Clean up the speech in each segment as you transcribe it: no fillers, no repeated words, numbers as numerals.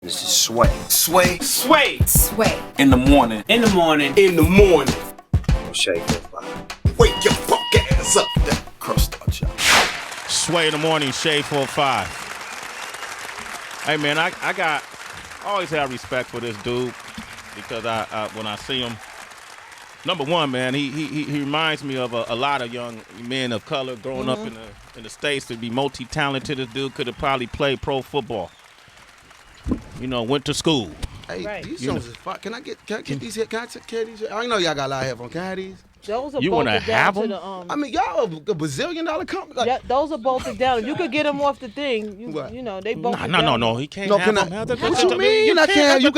This is Sway. Sway. Sway. Sway. In the morning. In the morning. In the morning. Shake it, Wake your fuck ass up. That crust out, y'all. Sway in the morning, Shade 4-5. Hey man, I always have respect for this dude because I when I see him, number one, man, he reminds me of a lot of young men of color growing up in the States to be multi-talented. This dude could have probably played pro football. You know, went to school. Hey, Right. these songs is fire. Can I get these here? Can I take care of these? I know y'all got a lot of headphones. Can I have these? Those are You wanna bolted down have to 'em? the I mean, y'all a bazillion-dollar company. Like, yeah, those are bolted down. If you could get them off the thing, What? you know they bolted No, down. he can't no, have can them. I? What you mean? I can't. You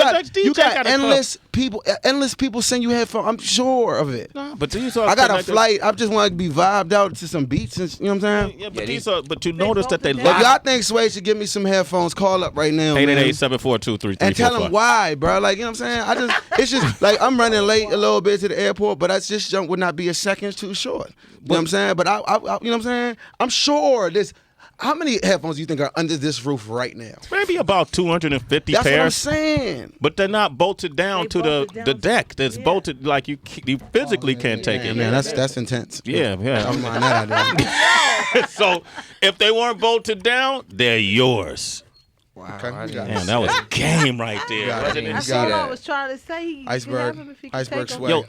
got endless people. Endless people send you headphones. I'm sure of it. No, but these are I got a connected- flight. I just want to be vibed out to some beats. And, you know what I'm saying? Yeah, but these are. But you notice that they bolted If down. y'all think Sway should give me some headphones, call up right now, man. 888-742-3345. And tell them why, bro. Like, you know what I'm saying? It's just like I'm running late a little bit to the airport, but that's just jump would not be a second too short. You know what I'm saying? But I you know what I'm saying? I'm sure this. How many headphones do you think are under this roof right now? Maybe about 250 That's what I'm pairs. saying. But they're not bolted down They to bolted the down deck. That's bolted like you physically can't take it. Man, that's intense. Yeah. I'm mind that idea. So if they weren't bolted down, they're yours. Okay, you got Man, it. that was game right there. got it. wasn't You it? That's got all it. I was trying to say. You could Iceberg. have 'em if you could Iceberg take 'em. Sway.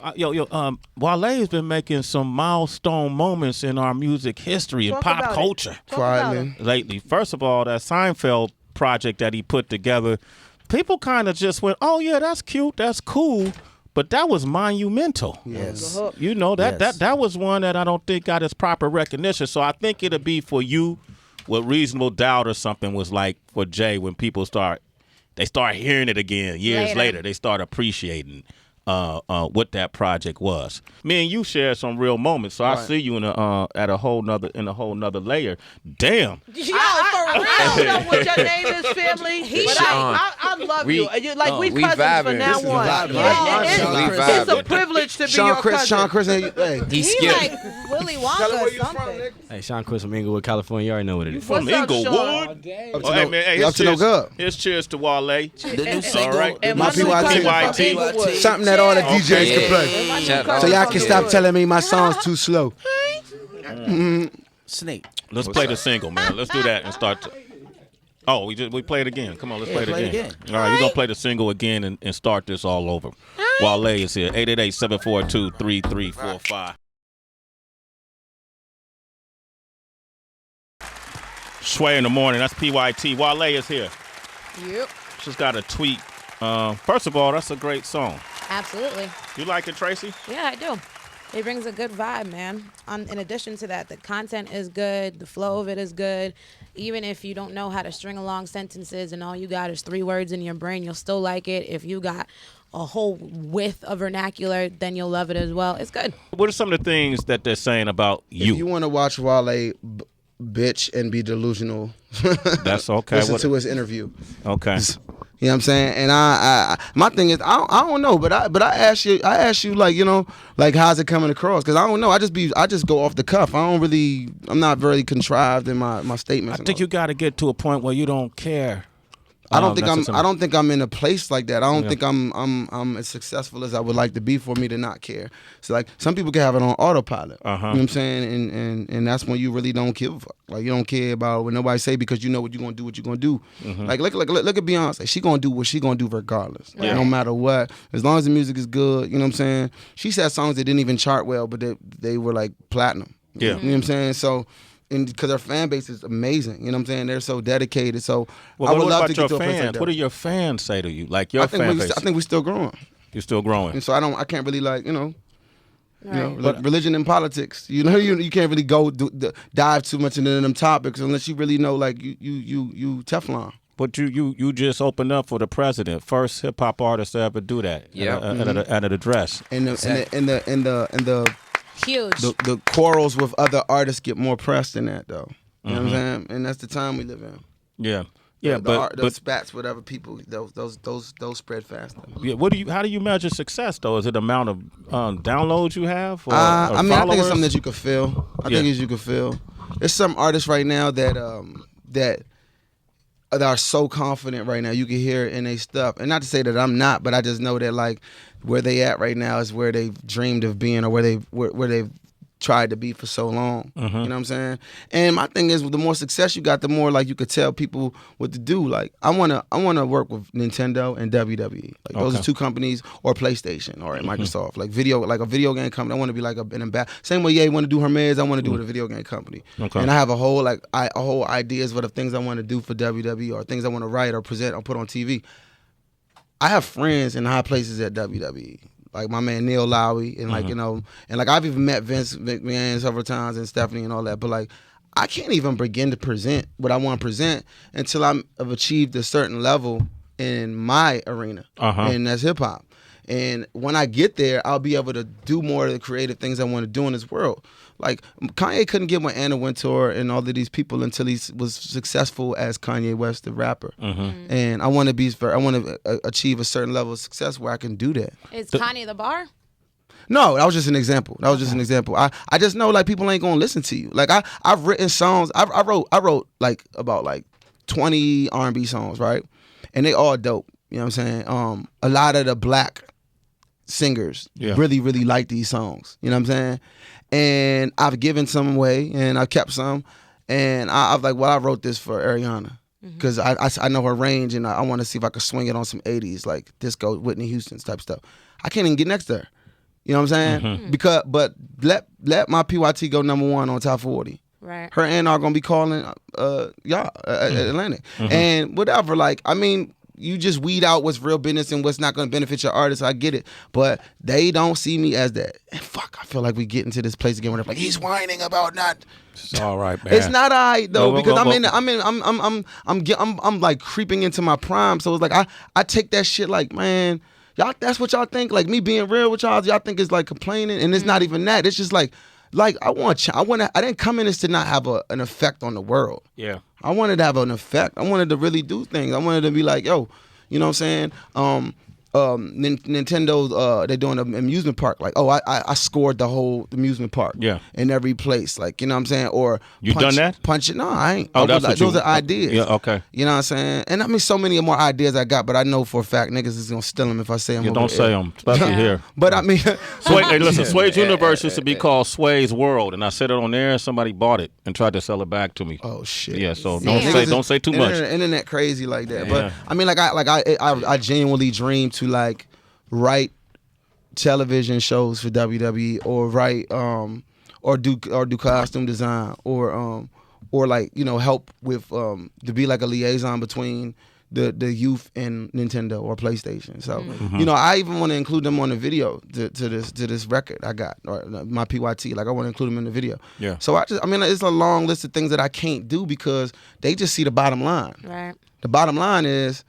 Wale's been making some milestone moments in our music history and Talk pop about it. culture Talk about Quietly. it. lately. First of all, that Seinfeld project that he put together, people kind of just went, "Oh yeah, that's cute, that's cool," but that was monumental. Yes. The hook. You know that was one that I don't think got its proper recognition. So I think it'll be for you what Reasonable Doubt or something was like for Jay when people start hearing it again years later. They start appreciating what that project was. Me and you share some real moments, so I see you in a whole nother layer. Damn. I don't know what your name is, family. But I love you. Like we we cousins vibing. from now This is on. vibing. It's a privilege to be your cousin. Sean Chris, hey. He He skipped. like Willy Tell him Wonka where or you from, something. nigga. Hey, Sean Chris from Inglewood, California. You already know what it is. From What's up, Sean? Inglewood. Up to Hey no- man, hey, up to no good. Here's cheers to Wale. The new All right. And My my new PYT. cousin from PYT. Inglewood. Something that all the DJs can play. So y'all can stop telling me my song's too slow. Snake. Let's play the single, man. Let's do that and start. Oh, we play it again. Come on, let's play it again. All right, we're gonna play the single again and start this all over. Wale is here. 888-742-3345. Sway in the morning. That's PYT. Wale is here. Yep. Just got a tweet. First of all, that's a great song. Absolutely. You like it, Tracy? Yeah, I do. It brings a good vibe, man. In addition to that, the content is good. The flow of it is good. Even if you don't know how to string along sentences and all you got is 3 words in your brain, you'll still like it. If you got a whole width of vernacular, then you'll love it as well. It's good. What are some of the things that they're saying about you? If you want to watch Wale bitch and be delusional, That's okay. listen to his interview. Okay. You know what I'm saying? And I my thing is I don't know, but I ask you like, you know, like how's it coming across? Because I don't know. I just go off the cuff. I'm not very contrived in my statements. I think you got to get to a point where you don't care. I don't think I'm in a place like that. I don't think I'm as successful as I would like to be for me to not care. So like some people can have it on autopilot. You know what I'm saying? And that's when you really don't give a fuck. Like you don't care about what nobody say because you know what you're gonna do, what you're gonna do. Like look at Beyonce. She gonna do what she gonna do regardless. Like, no matter what. As long as the music is good, you know what I'm saying? She said songs that didn't even chart well, but they were like platinum. Yeah. You know what I'm saying? So because her fan base is amazing, you know what I'm saying? They're so dedicated. So Well, I would what love about to your get to a place like fans? that. What do your fans say to you? Like your fan base? I think we're still growing, You're still growing. and so I can't really like you know Right. like religion and politics. You know you can't really go dive too much into them topics unless you really know like you Teflon. But you just opened up for the president, first hip hop artist to ever do that. Yeah. At an address. And the Huge. the quarrels with other artists get more press than that though. You know what I'm saying? And that's the time we live in. Yeah. Yeah, the spats with other people, those spread faster. Yeah, how do you measure success though? Is it the amount of downloads you have? Or I mean, I think it's followers? something that you could feel. I think it's you could feel. There's some artists right now that that are so confident right now. You can hear it in their stuff. And not to say that I'm not, but I just know that like where they at right now is where they've dreamed of being, or where they've tried to be for so long. You know what I'm saying? And my thing is, the more success you got, the more like you could tell people what to do. Like I wanna work with Nintendo and WWE. Like those are two companies, or PlayStation or Microsoft. Like a video game company. I want to be like an ambassador. Same way want to do Hermes, I want to do with a video game company. And I have a whole ideas for the things I want to do for WWE, or things I want to write or present or put on TV. I have friends in high places at WWE. Like my man Neil Lowry, and like, you know, and like I've even met Vince McMahon several times, and Stephanie and all that. But like, I can't even begin to present what I want to present until I've achieved a certain level in my arena, and that's hip hop. And when I get there, I'll be able to do more of the creative things I want to do in this world. Like Kanye couldn't get with Anna Wintour and all of these people until he was successful as Kanye West, the rapper. And I want to achieve a certain level of success where I can do that. Is Kanye the bar? No, that was just an example. I just know like people ain't gonna listen to you. Like I've written songs. I wrote like about like 20 R&B songs, right? And they all dope. You know what I'm saying? A lot of the black singers really like these songs. You know what I'm saying? And I've given some away, and I've kept some. And I was like, well, I wrote this for Ariana, because I know her range, and I want to see if I could swing it on some 80s, like disco, Whitney Houston's type stuff. I can't even get next to her. You know what I'm saying? But let my PYT go #1 on top 40. Right. Her and are gonna be calling Atlantic. And whatever. Like, I mean, you just weed out what's real business and what's not going to benefit your artist. I get it, but they don't see me as that. And fuck, I feel like we get into this place again where they're like, he's whining about not. It's all right, man. It's not all right though, because I'm like creeping into my prime. So it's like I take that shit like, man, y'all, that's what y'all think. Like me being real with y'all think is like complaining, and it's not even that. It's just like I didn't come in this to not have an effect on the world. Yeah. I wanted to have an effect. I wanted to really do things. I wanted to be like, yo, you know what I'm saying? Nintendo, they're doing an amusement park. Like, oh, I scored the whole amusement park. Yeah. In every place. Like, you know what I'm saying? Or you done that? Punch it. No, I ain't. Oh, that's those are ideas. Yeah, okay. You know what I'm saying? And I mean, so many more ideas I got, but I know for a fact niggas is gonna steal them if I say them. You don't say them, especially here. But I mean, Sway, hey, listen, Sway's Universe used to be called Sway's World, and I said it on there, and somebody bought it and tried to sell it back to me. Oh shit. Yeah, so don't say too much. Internet crazy like that. Yeah. But I mean, I genuinely dream to like write television shows for WWE, or write or do costume design, or like, you know, help with to be like a liaison between the youth and Nintendo or PlayStation. So you know, I even want to include them on the video to this record I got, or my PYT. Like I want to include them in the video. Yeah. So I mean it's a long list of things that I can't do because they just see the bottom line. Right. The bottom line is,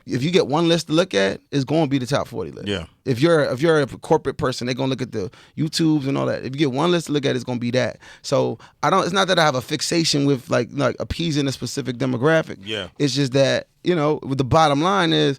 if you get one list to look at, it's going to be the top 40 list. Yeah. If you're a corporate person, they're going to look at the YouTubes and all that. If you get one list to look at, it's going to be that. So it's not that I have a fixation with like appeasing a specific demographic. Yeah. It's just that, you know, the bottom line is,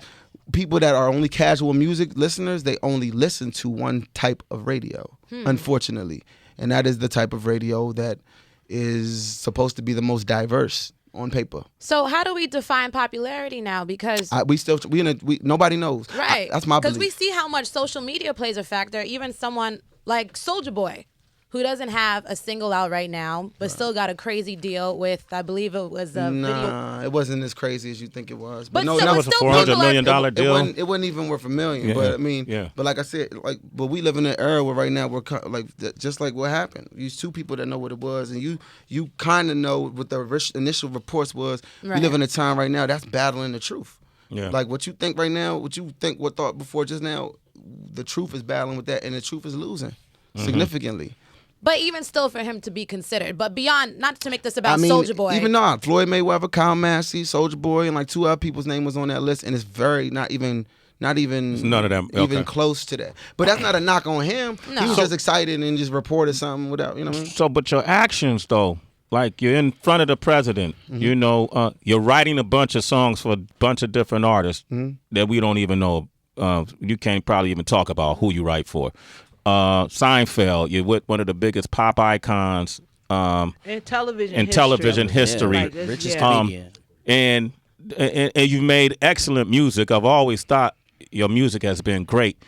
people that are only casual music listeners, they only listen to one type of radio, unfortunately. And that is the type of radio that is supposed to be the most diverse on paper. So how do we define popularity now? Because nobody knows. Right. That's my belief. Because we see how much social media plays a factor. Even someone like Soulja Boy, who doesn't have a single out right now, but still got a crazy deal with, I believe it was a video. It wasn't as crazy as you think it was. But no, that was a $400 million deal. It wasn't even worth $1 million. Yeah. But I mean, but like I said, but we live in an era where right now we're like, just like what happened. These two people that know what it was, and you kind of know what the initial reports was. Right. We live in a time right now that's battling the truth. Yeah. Like what you think right now, what thought before just now, the truth is battling with that, and the truth is losing significantly. But even still, for him to be considered. But beyond, not to make this about Soulja Boy. Even not Floyd Mayweather, Kyle Massey, Soulja Boy, and like two other people's name was on that list, and it's very not even none of them even close to that. But that's not a knock on him. No. He was just excited and just reported something without, you know what I mean? So, but your actions though, like you're in front of the president, you know, you're writing a bunch of songs for a bunch of different artists that we don't even know. You can't probably even talk about who you write for. Seinfeld, you're with one of the biggest pop icons in television history. And and you've made excellent music. I've always thought your music has been great.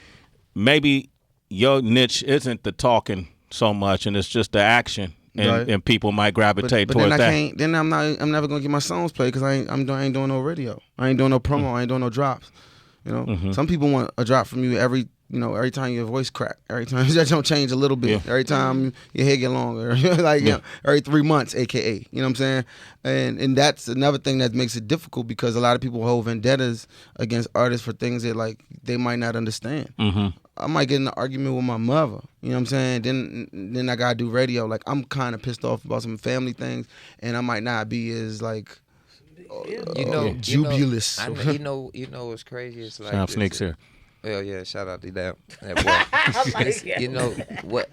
Maybe your niche isn't the talking so much, and it's just the action, and people might gravitate but towards then that. Then I'm never gonna get my songs played because I ain't doing no radio. I ain't doing no promo. I ain't doing no drops. You know, some people want a drop from you every time your voice crack, every time that don't change a little bit, every time your hair get longer, like every 3 months, aka, you know what I'm saying? And that's another thing that makes it difficult because a lot of people hold vendettas against artists for things that like they might not understand. I might get in an argument with my mother, you know what I'm saying? Then I gotta do radio. Like I'm kind of pissed off about some family things, and I might not be as like jubilous. You know what's crazy? It's like Sam Sneaks here. Oh yeah, shout out to that boy. You know what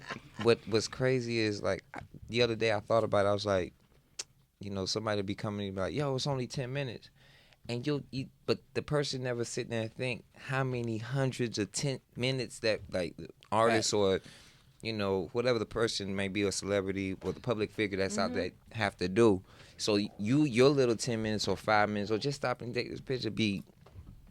was crazy is like the other day I thought about it. I was like, you know, somebody be coming and be like, yo, it's only 10 minutes. And but the person never sit there and think how many hundreds of 10 minutes that like the artists or, you know, whatever the person may be, a celebrity or the public figure that's out there have to do. So your little 10 minutes or 5 minutes or just stop and take this picture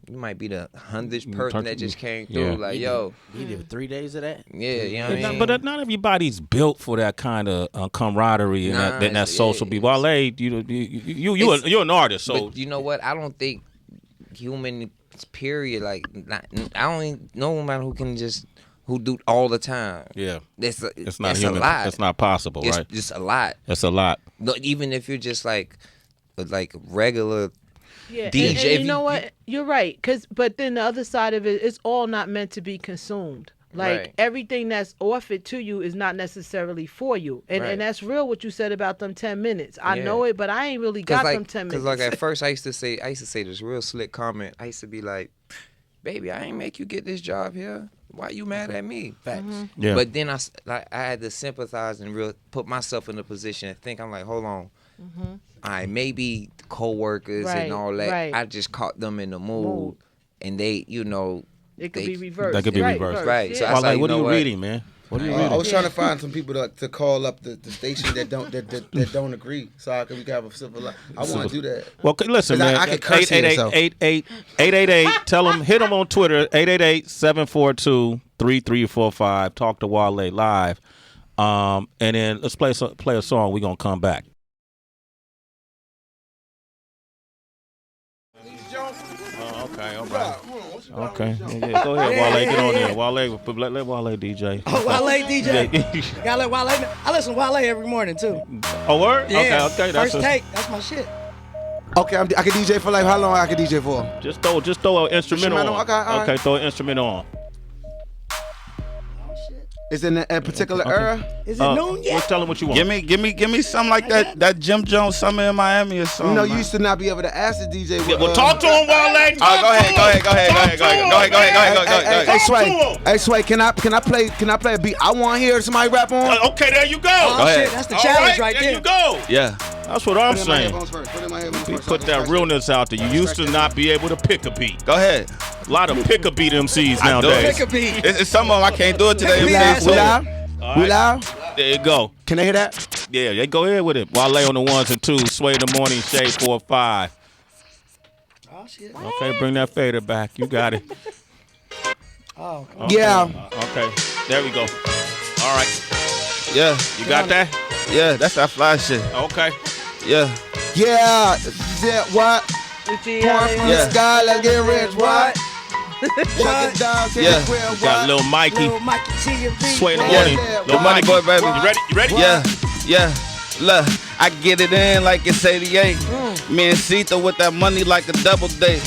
you might be the 100th person that just came through. Like, yo, you did 3 days of that. Yeah, you know what I mean. But not everybody's built for that kind of camaraderie and that social be. Wale, you're an artist, so but you know what? I don't think human period. Like, I don't know one who can just who do all the time. Yeah, it's not human. A lot. It's not possible, right? It's just a lot. It's a lot. No, even if you're just like regular. Yeah, DJ, and you know what? You're right. But then the other side of it, it's all not meant to be consumed. Like everything that's offered to you is not necessarily for you, and that's real. What you said about them 10 minutes, I know it, but I ain't really got them 10 minutes. Because like at first I used to say this real slick comment. I used to be like, "Baby, I ain't make you get this job here. Why you mad at me?" Facts. Yeah. But then I had to sympathize and put myself in a position and think. I'm like, hold on. Maybe co-workers and all that. I just caught them in the mood, and they, you know, it could be reversed. That could be reversed, right? Yeah. So I was like, what are you reading, man? What are you reading? I was trying to find some people to call up the station that don't agree, so we can have a civil. I want to do that. Well, listen, man. I can curse 888. Tell them, hit them on Twitter. 888-742-3345. Talk to Wale live, and then let's play a song. We're gonna come back. Okay, all right. Okay, yeah, go ahead, Wale. Get on there, Wale. Let Wale DJ. Oh, Wale DJ. Gotta let Wale. I listen to Wale every morning too. Oh, word? Yeah. Okay. First take. That's my shit. Okay, I can DJ for like how long? I can DJ for? Just throw an instrumental on. Okay, throw an instrumental on. Is it in a particular era? Is it noon yet? Tell them what you want. Give me something like that Jim Jones Summer in Miami or something. You know, you used to not be able to ask the DJ. Well, talk to him, Wale. Go ahead. Hey, Sway, can I play a beat I want to hear somebody rap on? Okay, there you go. Go ahead. Shit, that's the challenge right there. There you go. Yeah. That's what I'm saying. Put Put that realness out there. You used to not be able to pick a beat. Go ahead. A lot of pick a beat MCs nowadays. Pick a beat. It's some of them I can't do it today. We live? There you go. Can they hear that? Yeah, they go ahead with it. Wale on the ones and twos. Sway in the morning, Shade 4-5. Oh shit. Okay, bring that fader back. You got it. Oh. Okay. Yeah. Okay, there we go. All right. Yeah. You got that? Yeah, that's that fly shit. Okay. Yeah. Yeah. What? Pour from the sky, let's get rich. What? Yeah. Got Lil Mikey. Sway in the morning. Lil Money Mikey. boy, baby. You ready? Yeah. Look, I get it in like it's 88. Me and Sita with that money like a double date.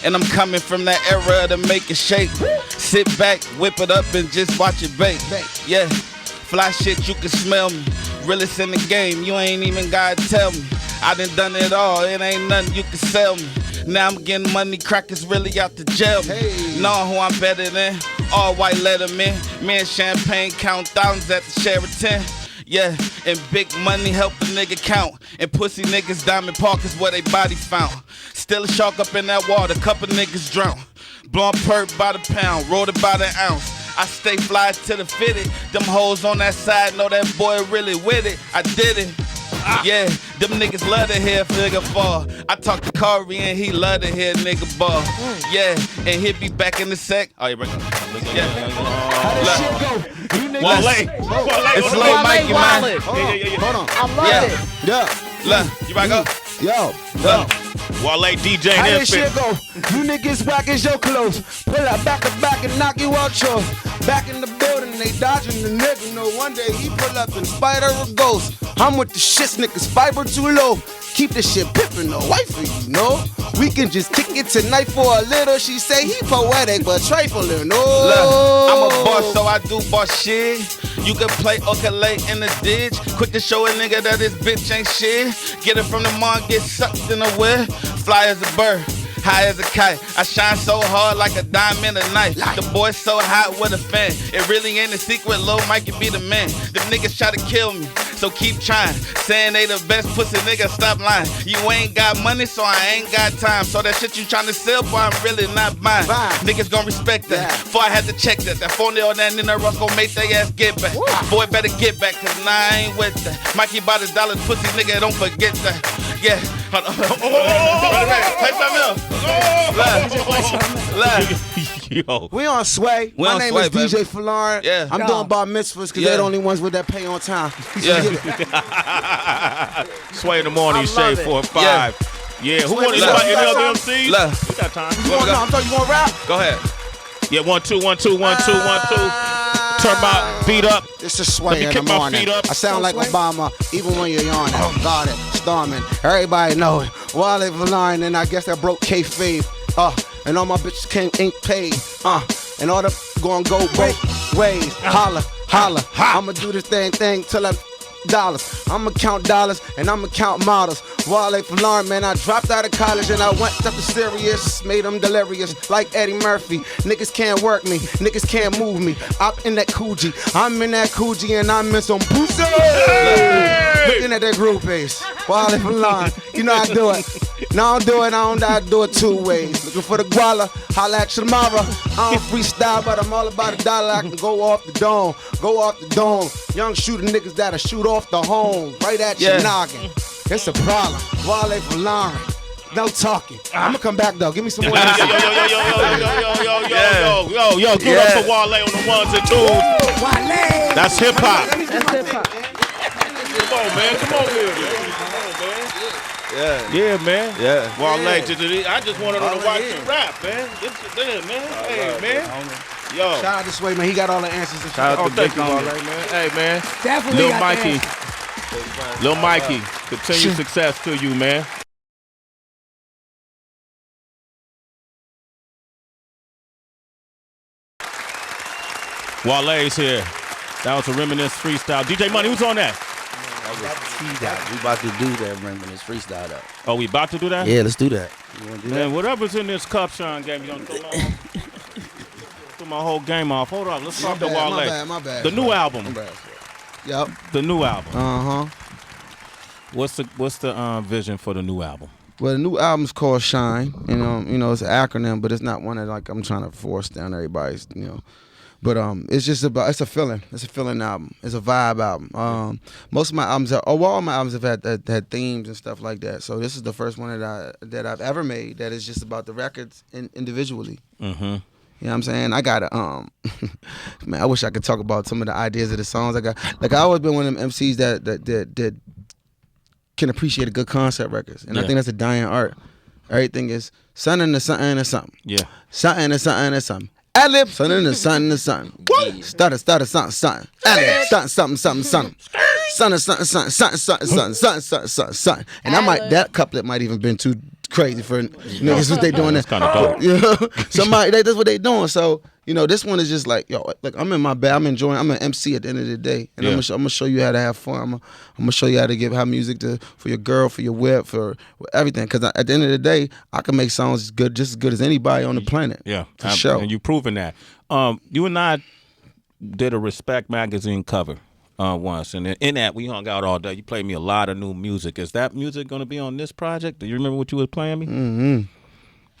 And I'm coming from that era to make it shake. Sit back, whip it up, and just watch it bake. Yeah, fly shit, you can smell me. Realest in the game, you ain't even gotta tell me. I done it all, it ain't nothing you can sell me. Now I'm getting money, crackers really out the jail me. Know who I'm better than, all white letterman. Me and Champagne count thousands at the Sheraton. Yeah, and big money help a nigga count. And pussy niggas diamond pockets where they body found. Still a shark up in that water, couple niggas drown. Blowing perk by the pound, rolled it by the ounce. I stay fly to the fitted. Them hoes on that side know that boy really with it. I did it. Yeah, Them niggas love to hear a nigga fall. I talk to Corey and he love to hear a nigga ball. Yeah, and he'll be back in the sec. Oh, you bring it. Yeah. How this shit go? You niggas. Wale. It's Lil Mikey, man. Hold on. I love it. Yeah. Look, you about to go? Yo. Wale DJ How and this shit go? You niggas whack as your clothes. Pull up back to back and knock you out yours. Back in the building, they dodging the nigga. No, one day he pull up in spite of a ghost. I'm with the shits, niggas fiber too low. Keep the shit pippin', no wifey, you know. We can just kick it tonight for a little. She say he poetic, but trifling, no. Look, I'm a boss, so I do boss shit. You can play ukulele in the ditch. Quick to show a nigga that this bitch ain't shit. Get it from the mall, get sucked in the wind. Fly as a bird, high as a kite. I shine so hard like a diamond a night. The boy so hot with a fan. It really ain't a secret, Lil Mikey be the man. Them niggas try to kill me, so keep trying. Saying they the best pussy, nigga, stop lying. You ain't got money, so I ain't got time. So that shit you tryna sell, boy, I'm really not buying. Niggas gon' respect that. Before I had to check that. That phone on that Nina Ross gon' make they ass get back. Boy, better get back, cause nah, I ain't with that. Mikey bought $1 pussy, nigga, don't forget that. Yeah. Hold on. Play something else. Yo. We on Sway. My name is DJ Florent. Yeah. I'm doing bar mitzvahs because they're the only ones with that pay on time. Yeah. Sway in the morning, I Shay love it. 4 and 5. Yeah, who want any other MCs? Look. We got time. No, I'm talking, you want to rap? Go ahead. Yeah, 1 2 1 2 1 2 1 2. Turn my beat up. This is Let Sway me in kick the my morning. feet up. I sound like Obama, even when you're yawning. Got it, storming. Everybody know it. Wale Valine, and I guess that broke kayfabe. And all my bitches ain't paid. And all the gonna go both ways. Holla, holla. I'ma do this thing till I'm dollars. I'ma count dollars and I'ma count models. Wale Valine, man, I dropped out of college and I went up to serious. Made them delirious like Eddie Murphy. Niggas can't work me. Niggas can't move me. I'm in that Coogee. I'm in that Coogee and I'm in some pussy. Looking at that group base. Wale Valine. You know I do it. Now I don't do it, I do it 2 ways. Looking for the guala, holla at you tomorrow. I don't freestyle, but I'm all about $1. I can go off the dome, Young shooter niggas that'll shoot off the home, right at your noggin. It's a problem. Wale Valine. No talking. I'ma come back though. Give me some more. Yo, give it up for Wale on the 1s and 2s. Wale. That's hip hop. That's hip hop. Come on, man. Come on here. Yeah, man. Yeah. Wale, I just wanted to watch you rap, man. This is it, man. Hey, man. Yo. Shout out to Sway, man. He got all the answers. And Shout out to thank Big you, Homie. Wale, man. Hey, man. Definitely Lil got Mikey. that. Lil Mikey. Continued success to you, man. Wale's here. That was a Reminisce freestyle. DJ Money, who's on that? We about to do that Reminisce freestyle though. Oh, we about to do that? Yeah, let's do that. You wanna do Man, whatever's in this cup, Sean gave me, don't throw my whole game off. Hold up, let's start the Wale. My bad. The new album. Yep. The new album. Uh-huh. What's the vision for the new album? Well, the new album's called Shine. You know, it's an acronym, but it's not one that like I'm trying to force down everybody's, But it's just it's a feeling. It's a feeling album. It's a vibe album. Most of my albums all my albums have had themes and stuff like that. So this is the first one that I've ever made that is just about the records individually. Mm-hmm. You know what I'm saying? I got man, I wish I could talk about some of the ideas of the songs I got. Like I always been one of them MCs that can appreciate a good concept records. And I think that's a dying art. Everything is something to something to something. Yeah. Something to something to something. Ad-lib, something to something to something. Stutter, something. Ad-lib, something. Something. And that couplet might even been too crazy for niggas what they doing. That's kind of dope. You know, that's what they doing. So this one is just like I'm in my bag. I'm enjoying. I'm an MC at the end of the day, and I'm gonna show you how to have fun. I'm gonna show you how to have music for your girl, for your whip, for everything. Because at the end of the day, I can make songs just as good as anybody on the planet. Yeah, for sure. And you proven that. You and I did a Respect magazine cover once, and in that we hung out all day. You played me a lot of new music. Is that music going to be on this project? Do you remember what you was playing me? Mm-hmm.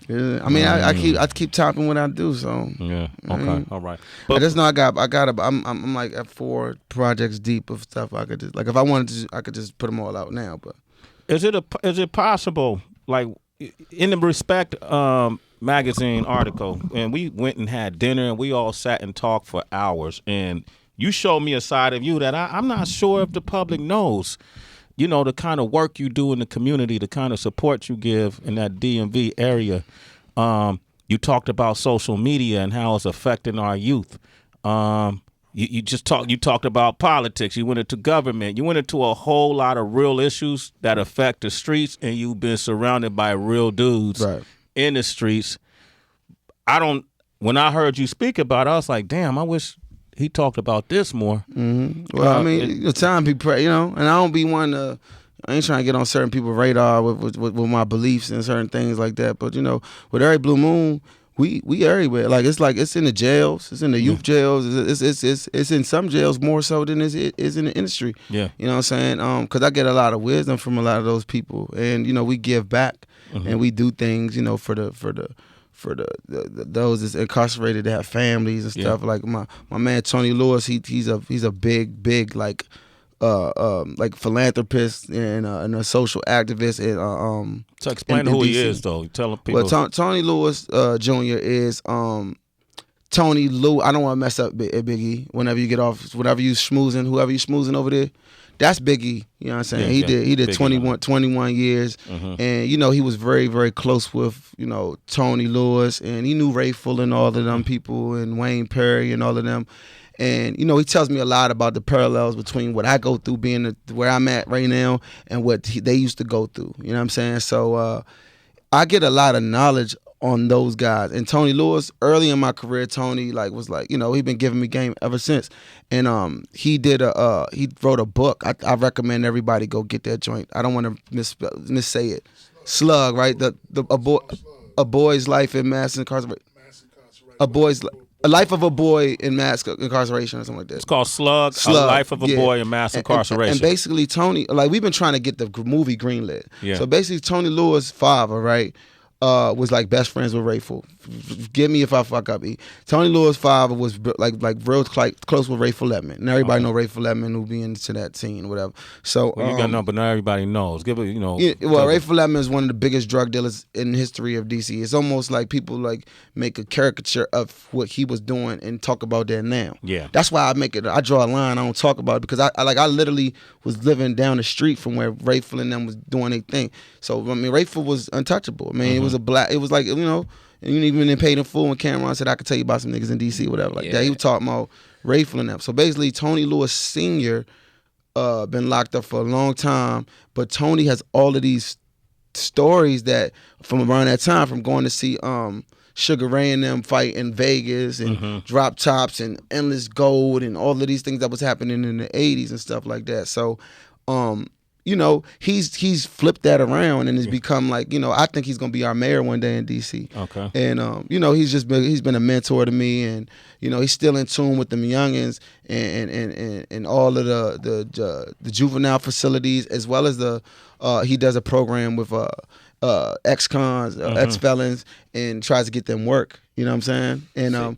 Yeah. I mean, I keep topping what I do. So yeah, okay, all right. But I just know I'm like at 4 projects deep of stuff. I could just if I wanted to, I could just put them all out now. But Is it possible, like in the Respect magazine article, and we went and had dinner and we all sat and talked for hours, and you showed me a side of you that I'm not sure if the public knows. You know, the kind of work you do in the community, the kind of support you give in that DMV area. You talked about social media and how it's affecting our youth. You talked about politics. You went into government. You went into a whole lot of real issues that affect the streets, and you've been surrounded by real dudes in the streets. When I heard you speak about it, I was like, damn, I wish he talked about this more. Mm-hmm. Well, I mean, the time be and I don't be one to. I ain't trying to get on certain people's radar with my beliefs and certain things like that. But with every blue moon, we everywhere. It's in the jails, it's in the youth jails, it's in some jails more so than it is in the industry. Yeah, you know what I'm saying? Because I get a lot of wisdom from a lot of those people, and we give back and we do things, for the those that's incarcerated that have families and stuff. Like my man Tony Lewis, he's a big like philanthropist and a social activist. And so explain who he is, though. Tell people. Well, Tony Lewis Jr. is Tony Lou. I don't want to mess up Biggie. Whenever you schmoozing, whoever you schmoozing over there, that's Biggie. You know what I'm saying? He did 21 years, and he was very, very close with Tony Lewis, and he knew Rayful and all of them people, and Wayne Perry and all of them. And he tells me a lot about the parallels between what I go through being where I'm at right now and what they used to go through. You know what I'm saying? So I get a lot of knowledge on those guys. And Tony Lewis, early in my career, Tony was he been giving me game ever since. And he wrote a book. I recommend everybody go get that joint. I don't want to missay it. Slug, right? A boy's life in mass incarceration. A life of a boy in mass incarceration or something like that. It's called Slug. A life of a boy in mass incarceration. And basically, Tony, we've been trying to get the movie greenlit. Yeah. So basically, Tony Lewis' father, right, was best friends with Rayful. Forgive me if I fuck up. Tony Lewis' father was real close with Rayful Ledman, and everybody know Rayful Ledman who be into that scene, whatever. So you got but not everybody knows. Give it, Rayful Ledman is one of the biggest drug dealers in the history of DC. It's almost like people make a caricature of what he was doing and talk about that now. Yeah, that's why I draw a line. I don't talk about it because I literally was living down the street from where Rayful and them was doing their thing. So Rayful was untouchable. It was it was and even they paid him full when Cameron said I could tell you about some niggas in DC, whatever that. He was talking about Rayful and them. So basically, Tony Lewis Sr. Been locked up for a long time, but Tony has all of these stories that from around that time, from going to see Sugar Ray and them fight in Vegas and Drop Tops and Endless Gold and all of these things that was happening in the 80s and stuff like that. So he's flipped that around and has become I think he's gonna be our mayor one day in DC. Okay. And he's been a mentor to me, and he's still in tune with them youngins and all of the juvenile facilities, as well as he does a program with ex-cons, ex-felons, and tries to get them work. You know what I'm saying? And I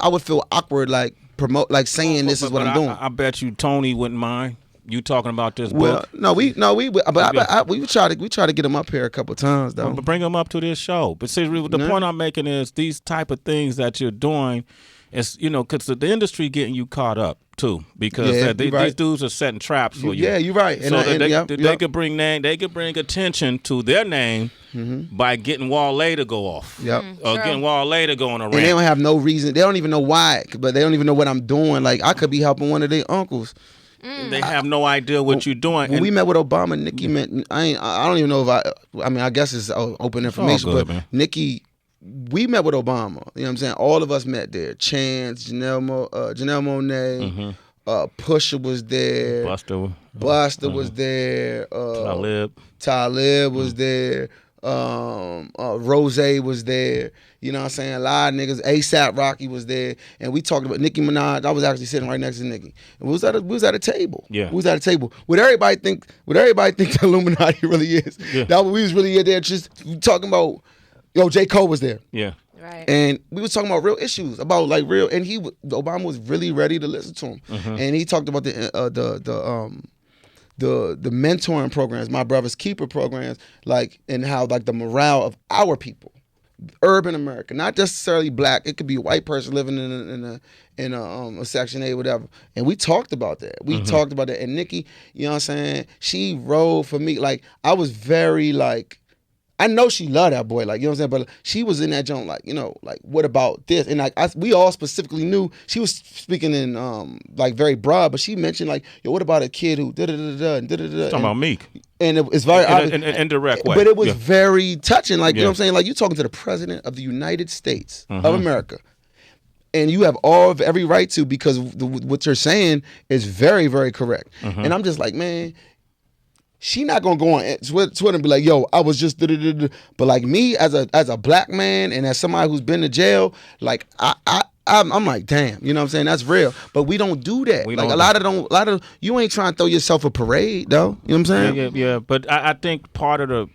would feel awkward saying this is what I'm doing. I bet you Tony wouldn't mind you talking about this book. We try to get him up here a couple times though. But bring him up to this show. But see, the point I'm making is these type of things that you're doing is because the industry getting you caught up too, because these dudes are setting traps for you. Yeah, you're right. So they could bring attention to their name by getting Wale to go off. Yep. Or getting Wale to go on a rant. And they don't have no reason. They don't even know why, but they don't even know what I'm doing. I could be helping one of their uncles. They have no idea what you're doing. When we met with Obama, Nicki I don't even know if I guess it's open information, good, but man. Nicki, we met with Obama. You know what I'm saying? All of us met there. Chance, Janelle Monáe, Pusha was there. Buster was there. Talib was there. Rose was there. You know what I'm saying? A lot of niggas. ASAP Rocky was there. And we talked about Nicki Minaj. I was actually sitting right next to Nicki. And we was at a table. Yeah. We was at a table. What everybody think the Illuminati really is. Yeah. That we was really there just talking about, J. Cole was there. Yeah. Right. And we was talking about real issues, about real, and Obama was really ready to listen to him. And he talked about the mentoring programs, my brother's keeper programs, like, and how like the morale of our people, urban America, not necessarily black. It could be a white person living in a Section 8, whatever. And we talked about that. We talked about that. And Nicki, you know what I'm saying? She rode for me. Like, I was very like, I know she loved that boy, like, you know what I'm saying? But she was in that joint, like, you know, like, what about this? And like, we all specifically knew she was speaking in like very broad, but she mentioned like, yo, what about a kid who da-da-da-da and da-da-da? Talking about Meek. And it's very obvious. In an indirect way. But it was very touching, like, you know what I'm saying? Like, you're talking to the president of the United States of America. And you have every right to, because what you're saying is very, very correct. And I'm just like, man, she not gonna go on Twitter and be like, yo, I was just da-da-da-da. But like me as a black man and as somebody who's been to jail, like I'm like, damn, you know what I'm saying? That's real. But we don't do that. Like a lot of you ain't trying to throw yourself a parade though. You know what I'm saying? Yeah. But I think part of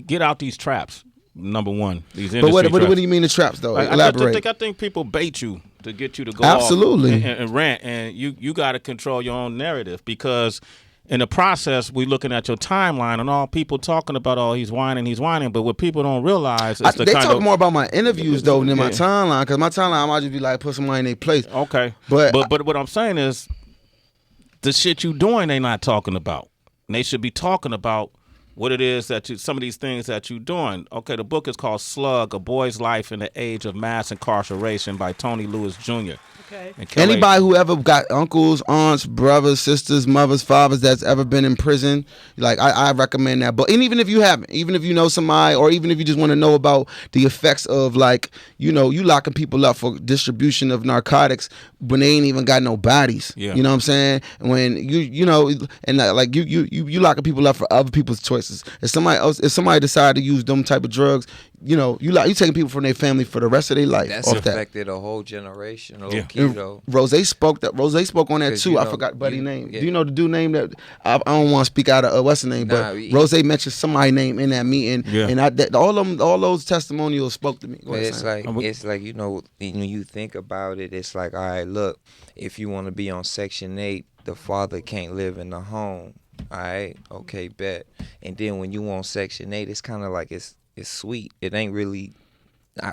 get out these traps. Number one, these industry traps. But what do you mean the traps though? Elaborate. I think people bait you to get you to go absolutely off and rant, and you got to control your own narrative, because in the process, we looking at your timeline and all people talking about, oh, he's whining. But what people don't realize is they talk more about my interviews though than my timeline, because my timeline I might just be like, put somebody in their place. Okay, but what I'm saying is the shit you doing they not talking about. And they should be talking about what it is that some of these things that you doing. Okay, the book is called Slug: A Boy's Life in the Age of Mass Incarceration by Tony Lewis Jr. Okay. Anybody who ever got uncles, aunts, brothers, sisters, mothers, fathers that's ever been in prison, like I recommend that book. And even if you haven't, even if you know somebody, or even if you just want to know about the effects of, like, you know, you locking people up for distribution of narcotics when they ain't even got no bodies. Yeah. You know what I'm saying? When you know, and like you locking people up for other people's choices. If somebody decide to use them type of drugs, you know, you taking people from their family for the rest of their life. That's affected a whole generation. Rose spoke on that too. I forgot buddy's name. Yeah. Do you know the dude name that I don't want to speak out of what's the name, but Rose mentioned somebody's name in that meeting, and all those testimonials spoke to me. It's like you know, when you think about it, it's like, all right, look, if you want to be on Section 8, the father can't live in the home. All right, okay, bet. And then when you on Section 8, it's kind of like it's sweet. It ain't really.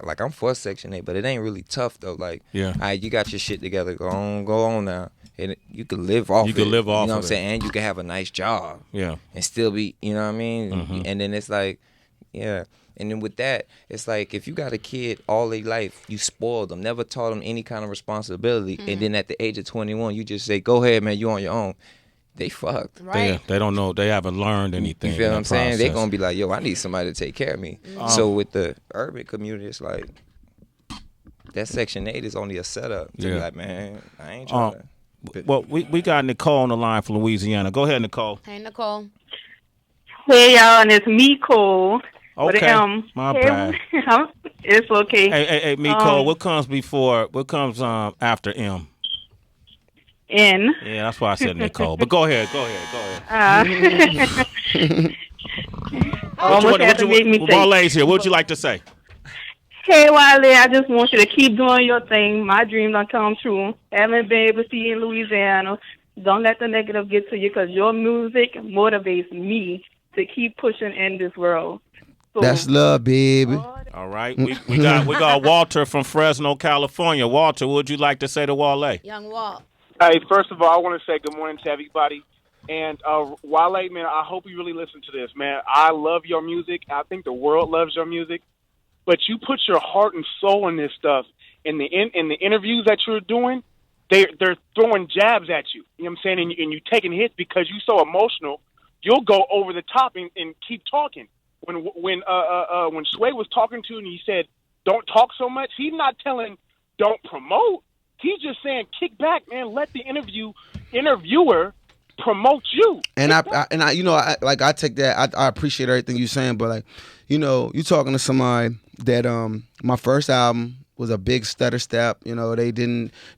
Like, I'm for Section 8, but it ain't really tough though. Like, all right, you got your shit together. Go on now, and you can live off. You know what I'm saying, and you can have a nice job. Yeah, and still be, you know what I mean. And then it's like, and then with that, it's like, if you got a kid all their life, you spoiled them, never taught them any kind of responsibility, and then at the age of 21, you just say, go ahead, man, you on your own. They fucked. Right. They don't know. They haven't learned anything. You feel what I'm saying? They're going to be like, yo, I need somebody to take care of me. So with the urban community, it's like, that Section 8 is only a setup to be like, man, I ain't trying to. Well, we got Nicole on the line from Louisiana. Go ahead, Nicole. Hey, Nicole. Hey, y'all, and it's me, Cole. Okay, my bad. It's okay. Hey, Nicole, what comes after M? N. Yeah, that's why I said Nicole. But go ahead. Wale's here. What would you like to say? Hey, Wale, I just want you to keep doing your thing. My dream done come true. Haven't been able to see you in Louisiana. Don't let the negative get to you, because your music motivates me to keep pushing in this world. So, that's love, baby. All right, we got Walter from Fresno, California. Walter, what would you like to say to Wale? Young Walt. Hey, first of all, I want to say good morning to everybody. And Wale, man, I hope you really listen to this, man. I love your music. I think the world loves your music. But you put your heart and soul in this stuff. In the interviews that you're doing, they're throwing jabs at you. You know what I'm saying? And you're taking hits because you're so emotional. You'll go over the top and keep talking. When Sway was talking to you and he said, don't talk so much, he's not telling don't promote. He's just saying, kick back, man. Let the interviewer promote you. And I you know, I take that. I appreciate everything you're saying, but, like, you know, you talking to somebody that my first album was a big stutter step. You know, they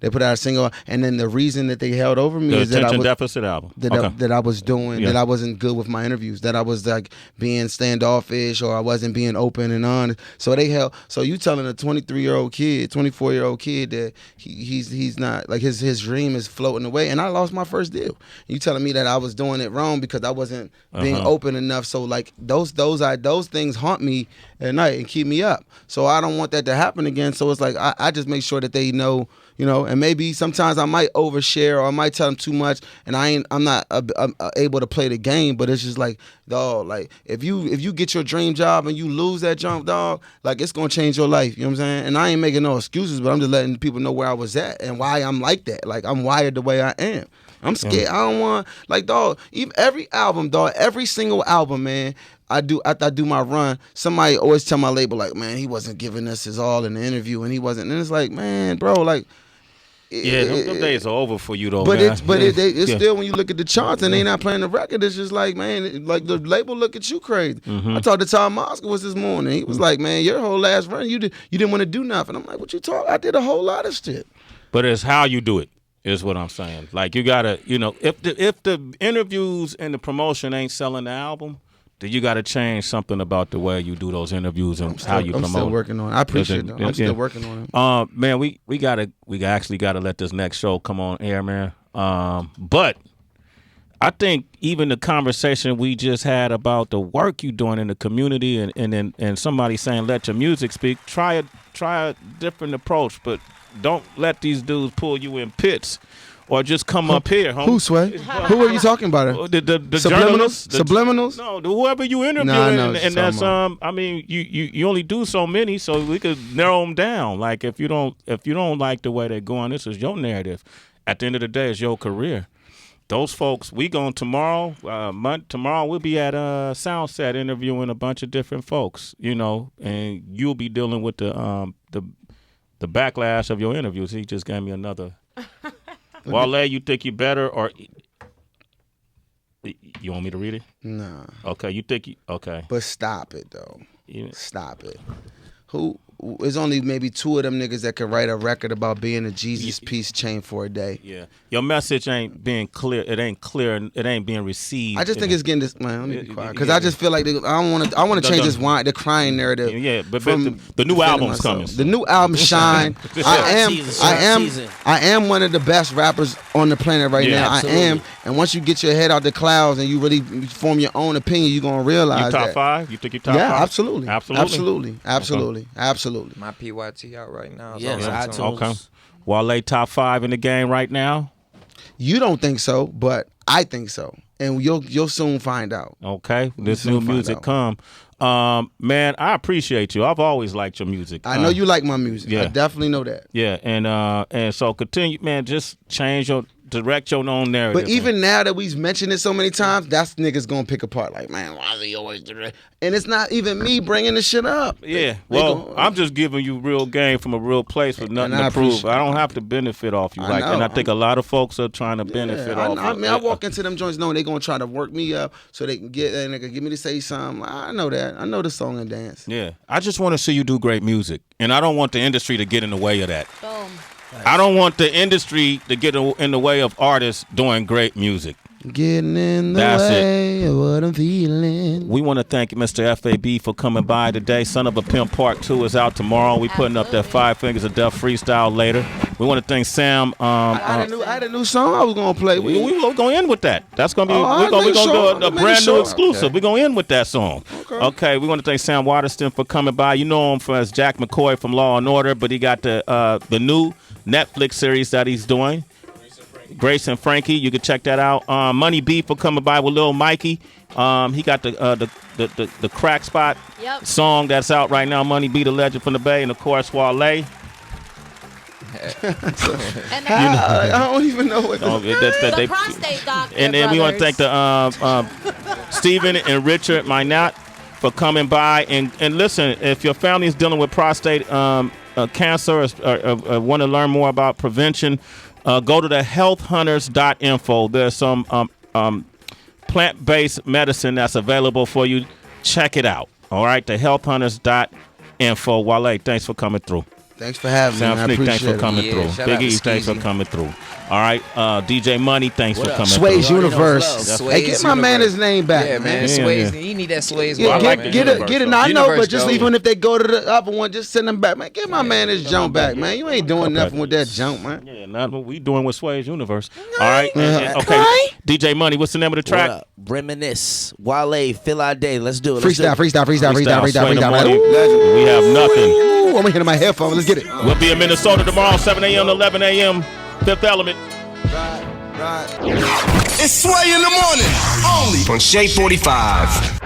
put out a single, and then the reason that they held over me is that I was deficit album that I was doing that I wasn't good with my interviews, that I was like being standoffish or I wasn't being open and honest. So they held. So you telling a 23-year-old kid, 24-year-old kid that he's not like his dream is floating away, and I lost my first deal. You telling me that I was doing it wrong because I wasn't being open enough. So like those things haunt me at night and keep me up. So I don't want that to happen again. So it's like I just make sure that they know, you know, and maybe sometimes I might overshare or I might tell them too much, and I'm not able to play the game. But it's just like, dog, like if you get your dream job and you lose that jump, dog, like it's gonna change your life. You know what I'm saying? And I ain't making no excuses, but I'm just letting people know where I was at and why I'm like that. Like I'm wired the way I am. I'm scared. I don't want, like, dog, even every album, dog, every single album, man, after I do my run, somebody always tell my label, like, man, he wasn't giving us his all in the interview, and he wasn't. And it's like, man, bro, like. Yeah, them days are over for you, though, but man. It's still, when you look at the charts and they not playing the record, it's just like, man, like the label look at you crazy. I talked to Tom Moskowitz this morning. He was like, man, your whole last run, you didn't want to do nothing. I'm like, what you talking? I did a whole lot of shit. But it's how you do it. Is what I'm saying. Like you gotta, you know, if the interviews and the promotion ain't selling the album, then you gotta change something about the way you do those interviews and how you promote. I'm still working on it. I appreciate it. I'm still working on it. Man, we actually gotta let this next show come on air, man. But I think even the conversation we just had about the work you doing in the community and somebody saying let your music speak, try a different approach, but don't let these dudes pull you in pits or just come up here, homie. Who, Sway? Who are you talking about? The Subliminals? Subliminals? No, whoever you interview, and that's I mean, you only do so many, so we could narrow them down. Like if you don't like the way they're going, this is your narrative. At the end of the day, it's your career. Those folks, we going tomorrow. Tomorrow we'll be at Soundset interviewing a bunch of different folks, you know, and you'll be dealing with the backlash of your interviews. He just gave me another. Wale, you think you better, or you want me to read it? Nah. Okay, you think you okay? But stop it though. Stop it. There's only maybe two of them niggas that can write a record about being a Jesus peace chain for a day. Yeah. Your message ain't being clear. It ain't clear. It ain't being received. I just think it's getting this. Man, let me be quiet because I just feel like I want to change this the crying narrative. Yeah, but the new album's coming. The new album shine. I am one of the best rappers on the planet right now. Absolutely. I am. And once you get your head out the clouds and you really form your own opinion, you're gonna realize you top that. 5. You think you top 5? Yeah, absolutely. Absolutely. My PYT out right now. Yes, iTunes. Okay. Wale top 5 in the game right now? You don't think so, but I think so. And you'll soon find out. Okay. This new music come. Man, I appreciate you. I've always liked your music. I know you like my music. Yeah. I definitely know that. Yeah, and so continue, man, just direct your own narrative. But even now that we've mentioned it so many times, that's niggas gonna pick apart. Like, man, why is he always direct? And it's not even me bringing the shit up. Yeah, well, I'm just giving you real game from a real place with nothing to prove. I don't have to benefit off you. And I think a lot of folks are trying to benefit off you. I mean, I walk into them joints knowing they're gonna try to work me up so they can get me to say something. I know that. I know the song and dance. Yeah, I just want to see you do great music, and I don't want the industry to get in the way of that. Boom. I don't want the industry to get in the way of artists doing great music. Getting in the way of what I'm feeling. We want to thank Mr. FAB for coming by today. Son of a Pimp Part 2 is out tomorrow. We putting up that 5 Fingers of Death freestyle later. We want to thank Sam. I had a new song I was gonna play. We going to end with that. That's gonna be we're gonna do a brand new exclusive. Okay. We're gonna end with that song. Okay. We want to thank Sam Waterston for coming by. You know him as Jack McCoy from Law and Order, but he got the new Netflix series that he's doing. Grace and Frankie, you can check that out. Money B for coming by with Lil Mikey. He got the Crack Spot song that's out right now. Money B, the legend from the Bay, and of course Wale. I don't even know what the prostate doctor. And then we want to thank the Stephen and Richard Minot for coming by. And listen, if your family is dealing with prostate cancer or want to learn more about prevention, go to the healthhunters.info. There's some plant-based medicine that's available for you. Check it out. All right, the healthhunters.info. Wale, thanks for coming through. Thanks for having me. Sound I Sneak, appreciate thanks for it. coming through. shout Big out to E, thanks for Skeezy. coming through. All right, DJ Money, thanks for coming Sway's through. Universe. Hey, get my man his name back, Yeah, man. Yeah, Sway's. yeah. He need that Sway's. Yeah, I like the get Universe, it. though. No, I know, Universe, but just though. even if they go to the other one, just send them back, man. Get my man his jump back, man. You ain't doing nothing with that jump, man. Yeah, not what we doing with Sway's Universe. All right, okay. DJ Money, what's the name of the track? What up? Reminisce. Wale, Feel Our Day. Let's do it. Freestyle. Sway in the man. morning. Ooh, We have nothing. ooh, I'm gonna hit in my headphones. Let's get it. We'll be in Minnesota tomorrow, 7 a.m. to 11 a.m. Fifth Element. It's Sway in the morning, only on Shade 45.